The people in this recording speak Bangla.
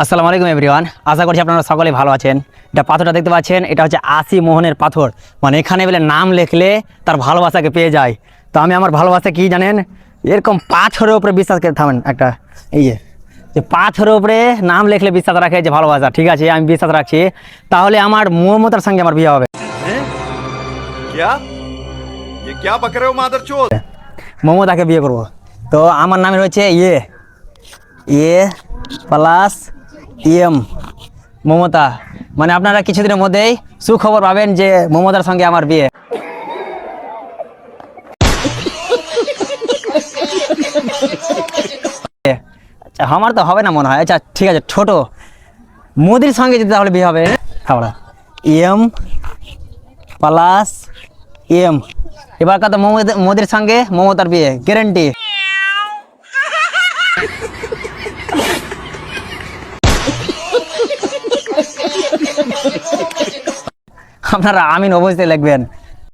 আসসালামু আলাইকুম এভরিওয়ান, আশা করছি আপনারা সকলে ভালো আছেন। এটা পাথরটা দেখতে পাচ্ছেন, এটা হচ্ছে 80 মোহনের পাথর। মানে এখানে বলে নাম লিখলে তার ভালোবাসাকে পেয়ে যায়। তো আমি আমার ভালোবাসা কি জানেন, এরকম পাথরের উপরে বিশ্বাস করে থামেন একটা যে পাথরের উপরে নাম লিখলে বিশ্বাস রাখে যে ভালোবাসা, ঠিক আছে আমি বিশ্বাস রাখছি। তাহলে আমার মমতার সঙ্গে আমার বিয়ে হবে। क्या ये क्या बक रहे हो मादरचोद। মমতাকে বিয়ে করব। তো আমার নামে রয়েছে এ প্লাস এম মমতা। মানে আপনারা কিছুদিনের মধ্যেই সুখবর পাবেন যে মমতার সঙ্গে আমার বিয়ে। আচ্ছা আমার তো হবে না মনে হয়। আচ্ছা ঠিক আছে, ছোট মোদির সঙ্গে যদি তাহলে বিয়ে হবে। আমরা এম প্লাস এম, এবার কত মোদির সঙ্গে মমতার বিয়ে গ্যারেন্টি। আপনারা আমিন অবশ্যই লিখবেন।